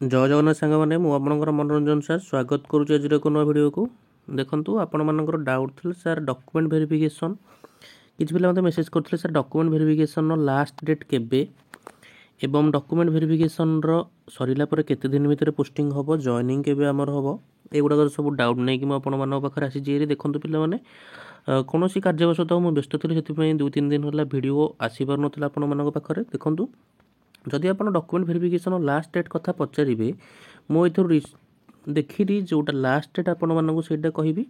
जय जगन्नाथ सांग मैंने मुझे मनोरंजन सार स्वागत करुँच आज एक नुआ भिड को देखो आपण मानकर डाउट थी सार डॉक्यूमेंट वेरिफिकेशन किसी पे मतलब मेसेज करते सार डॉक्यूमेंट वेरिफिकेशन लास्ट डेट केबे एवं डॉक्यूमेंट वेरिफिकेशन सरिला पर केते दिन भितर पोस्टिंग हम जॉइनिंग केबे आमर हम एगुड़ा सब डाउट नहीं मुझे आसी देखो पे कौन कार्यवशतः मुझे व्यस्त थी से 2-3 दिन है भिड आसपार नाला पाखे देखूँ जदि आप डॉक्यूमेंट वेरिफिकेशन लास्ट डेट कथा पचारे मुझे देखी जोटा लास्ट डेट आपटा कहि पे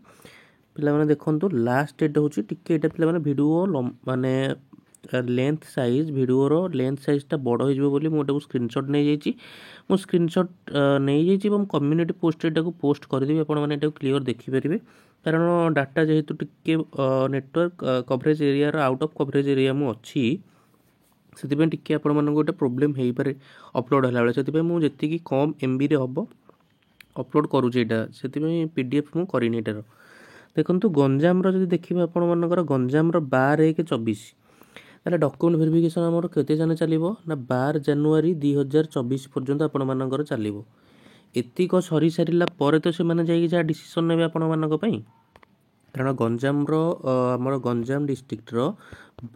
देखो लास्ट डेट हूँ टी पे भिडियो माने लेंथ साइज भिडियोर लेंथ साइजटा बड़ हो मुझे स्क्रीनशॉट नहीं जाइए स्क्रीनशॉट नहीं जाइए कम्युनिटी पोस्ट को पोस्ट करदेवी आपको क्लीयर देखिपारे कारण डाटा जेहेतु टिके network coverage area out of coverage area मु अच्छी से टी गोटे प्रोब्लेम हो पारे अपलोड है से मुझे कम एमबी रे हम अपलोड करुचे से पीडीएफ मु करनी एटार देखो गंजाम जब देखिए आपर गंजाम 12/1/24 ताले डॉक्यूमेंट वेरिफिकेशन आमर केते जाने चलिबो ना 12 जनवरी 2024 पर्यंत आपण मानकर चलिबो एतिक सरी सारिला पर तो से माने जाई जा डिसीजन नेबे आपण मानक पई कारण गंजाम आमर गंजाम डिस्ट्रिक्ट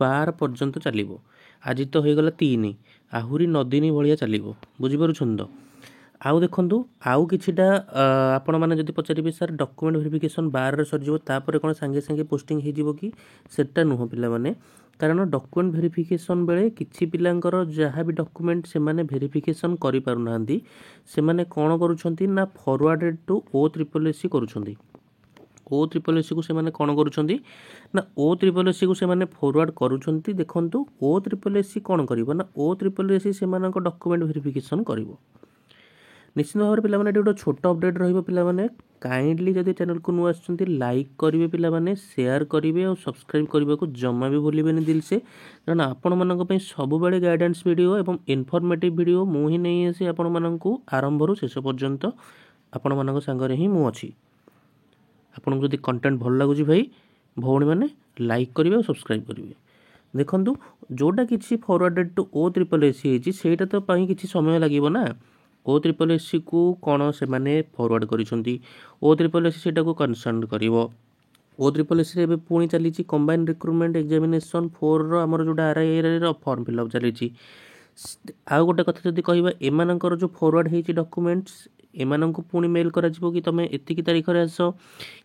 12 पर्यंत चलिबो आज तो हो गला 3 आहुरी 9 दिन भाया चलिबो बुझिपारुछन तो आउ देखु आउ किछिटा आपण मैंने जब पचारे सार डॉक्यूमेंट वेरिफिकेशन 12 सर तापर कौन सांगे सांगे पोस्टिंग हो कि सेटा नुह पिला कारण डॉक्यूमेंट वेरिफिकेशन बेले किछि पिलांकर जहाँ भी डॉक्यूमेंट से माने वेरिफिकेशन करि पारुनांदी से माने कौन करुछंती ना फॉरवर्डेड टू O SSS करुछंती O SSS को से माने कौन करुछंती ना O SSS को से माने फॉरवर्ड करुछंती देखंतु O SSS कौन करिवो ना O SSS से मानक डॉक्यूमेंट वेरिफिकेशन करिवो निश्चित भाव में पे गोटे छोट अपडेट रही काइंडली जब चैनल को नुआ लाइक करेंगे पे शेयर करेंगे और सब्सक्राइब करने को जमा भी भूलें दिल से कारण आपण मानी सब गाइडेंस वीडियो और इनफॉर्मेटिव वीडियो मुझे नहीं आसी आपण मानू आरंभ शेष पर्यंत आपण मान सांगे ही मुझी आपन को कंटेंट भल लगुच भाई भौणी मैंने लाइक करेंगे और सब्सक्राइब करेंगे देखो जोटा कि फॉरवर्डेड टू O SSS सेटा तो किसी समय लगे ना O SSS को कौन से माने फॉरवर्ड करिसंती O SSS सेटा को कंसर्न करिवो O SSS रे पुणी चली कंबाइन रिक्रुटमेंट एग्जामिनेशन 4 रो हमर जोटा RIR रो फॉर्म फिलअप चली आ गोटे कथा जदि कहबा एमानकर जो फॉरवर्ड हेची डॉक्यूमेंट्स एमान को पुणी मेल करा जिवो कि तमे एतिकी तारीख रे आसो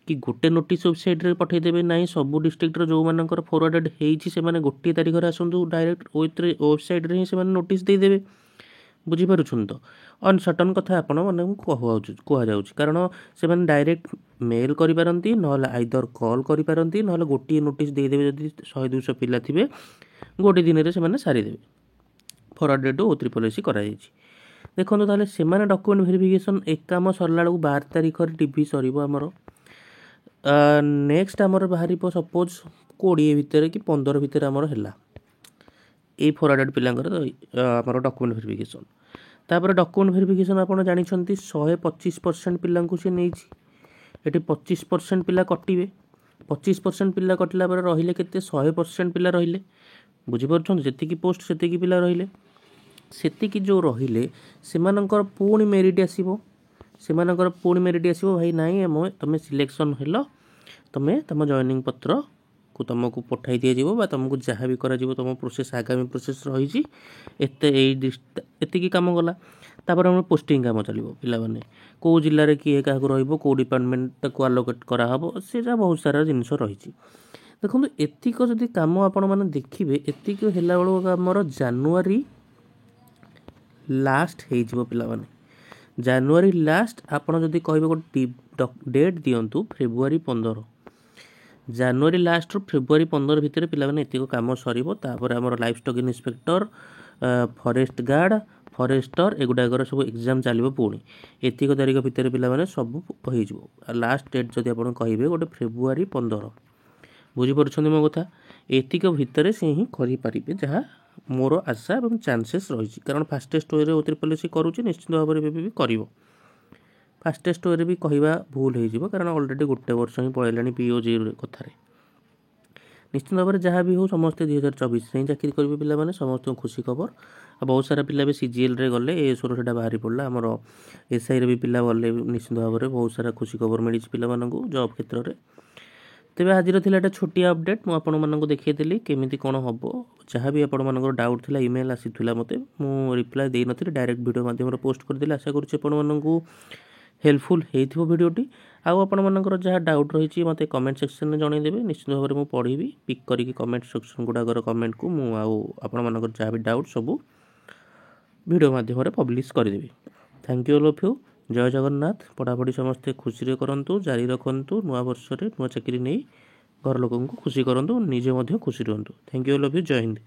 कि गोटे नोटिस वेबसाइट रे पठै देबे नाही सब डिस्ट्रिक्ट रो जो मानकर फॉरवर्डेड हेची से माने गोटे तारीख रे आसंतु डायरेक्ट वेबसाइट रे ही से माने नोटिस दे देबे बुझीपारुछन तो अनसर्टन कथा आपण माने कह जाउछ कारण से माने डायरेक्ट मेल करि पारंती नहले आइदर कॉल करि पारंती नहले गोटी नोटिस दे देबे जदि 100-200 पिला थिबे गोटे दिन रे से माने सारी देबे फॉरवर्डेड टू O SSS करा जायछि देखो ताले से माने डॉक्यूमेंट वेरिफिकेशन एक काम सरला 12 तारीख रे टीवी सरीबो हमरो नेक्स्ट हमरो बाहरिबो सपोज 20 भितर कि 15 भितर हमरो हैला ए फॉरवर्डेड पिलांकर हमरो डॉक्यूमेंट वेरिफिकेशन तापर डॉक्यूमेंट वेरिफिकेशन आपन जानि छंती 125% पिलां को से नेछि एठी 25% पिला कटिबे 25% पिला कटला पर रहिले केते 100% पिला रहिले बुझि परछन जति की पोस्ट सेति की पिला रहिले सेति की जो रहिले सेमानकर पूर्ण मेरिट आसीबो सेमानकर पूर्ण मेरिट आसीबो भाई नाही तमे सिलेक्शन हेलो तमे तम जॉइनिंग पत्र को तुमको पठाई दि जाव तुमको जहाँ भी करा तुम प्रोसेस आगामी प्रोसेस रही एति कम गला तापर हम पोस्टिंग काम चलो पे कौ जिले में किए क्या रो डिपार्टमेंट को आलोकेट कराब से बहुत सारा जिनस रही देखो एतिक जदि कम आपण मैंने देखिए एतिक है आमर जानुआरी लास्ट हो पे जानुआरी लास्ट आपड़ जदि कहे गोटे डेट दिंतु फेब्रुआरी 15 जानुआरी लास्ट रू फेब्रुआरी 15 भितर पिलाने एतिक काम सरीबो तापर हमर livestock inspector forest guard forester एगुडाकर सब एग्जाम चलो पुणी एतिक तारीख भितर पिलाने सब हो लास्ट डेट जदि आप कहे गोटे फेब्रुआरी 15 बुझीपार मो कथा एतिक भितर से ही करें जहाँ मोर आशा और चांसेस रही कारण फास्टेस्ट वे O SSS करुच्ची निश्चित भाव में कर फास्टेस्ट वे भी कहवा भूल हो कारण अलरेडी गोटे वर्ष ही पड़ेगा POG कथार निश्चित भाव में जहाँ भी हो समस्ते 2024 ही चाकरी करेंगे पिलाने समस्त खुशी खबर आ बहुत सारा पिला भी सीजीएल रे गले एएसओ से बाहरी पड़ा आमर एसआई रे भी पिला गले निश्चित भाव में बहुत सारा खुशी खबर मिली पिलाମାନଙ୍କୁ जॉब क्षेत्र में। तेज आज एटा छोटिया अपडेट मुझे आपण मानक देखी केमी कौन हम जहाँ भी आपण मान डाउट था इमेल आसीला मत मुझे रिप्लाय दे नी डायरेक्ट वीडियो माध्यम पोस्ट करदेली आशा करूँ हेल्पफुल हो भिडटी आपर जहाँ डाउट रही मत कमेंट सेक्शन में जनईदेवे निश्चित भाव में पढ़ी पिक करके कमेंट सेक्शन गुड़ाकर कमेंट को मुझे जहाँ भी डाउट सब वीडियो माध्यम पब्लिश करदेवी। Thank you all of you. जय जगन्नाथ। पढ़ापढ़ी समस्ते खुशी करूँ जारी रखु नुआ वर्ष नुआ चाकरी नहीं घर लोक खुशी करूँ निजे खुशी रुहतु। Thank you all of you. जय हिंद।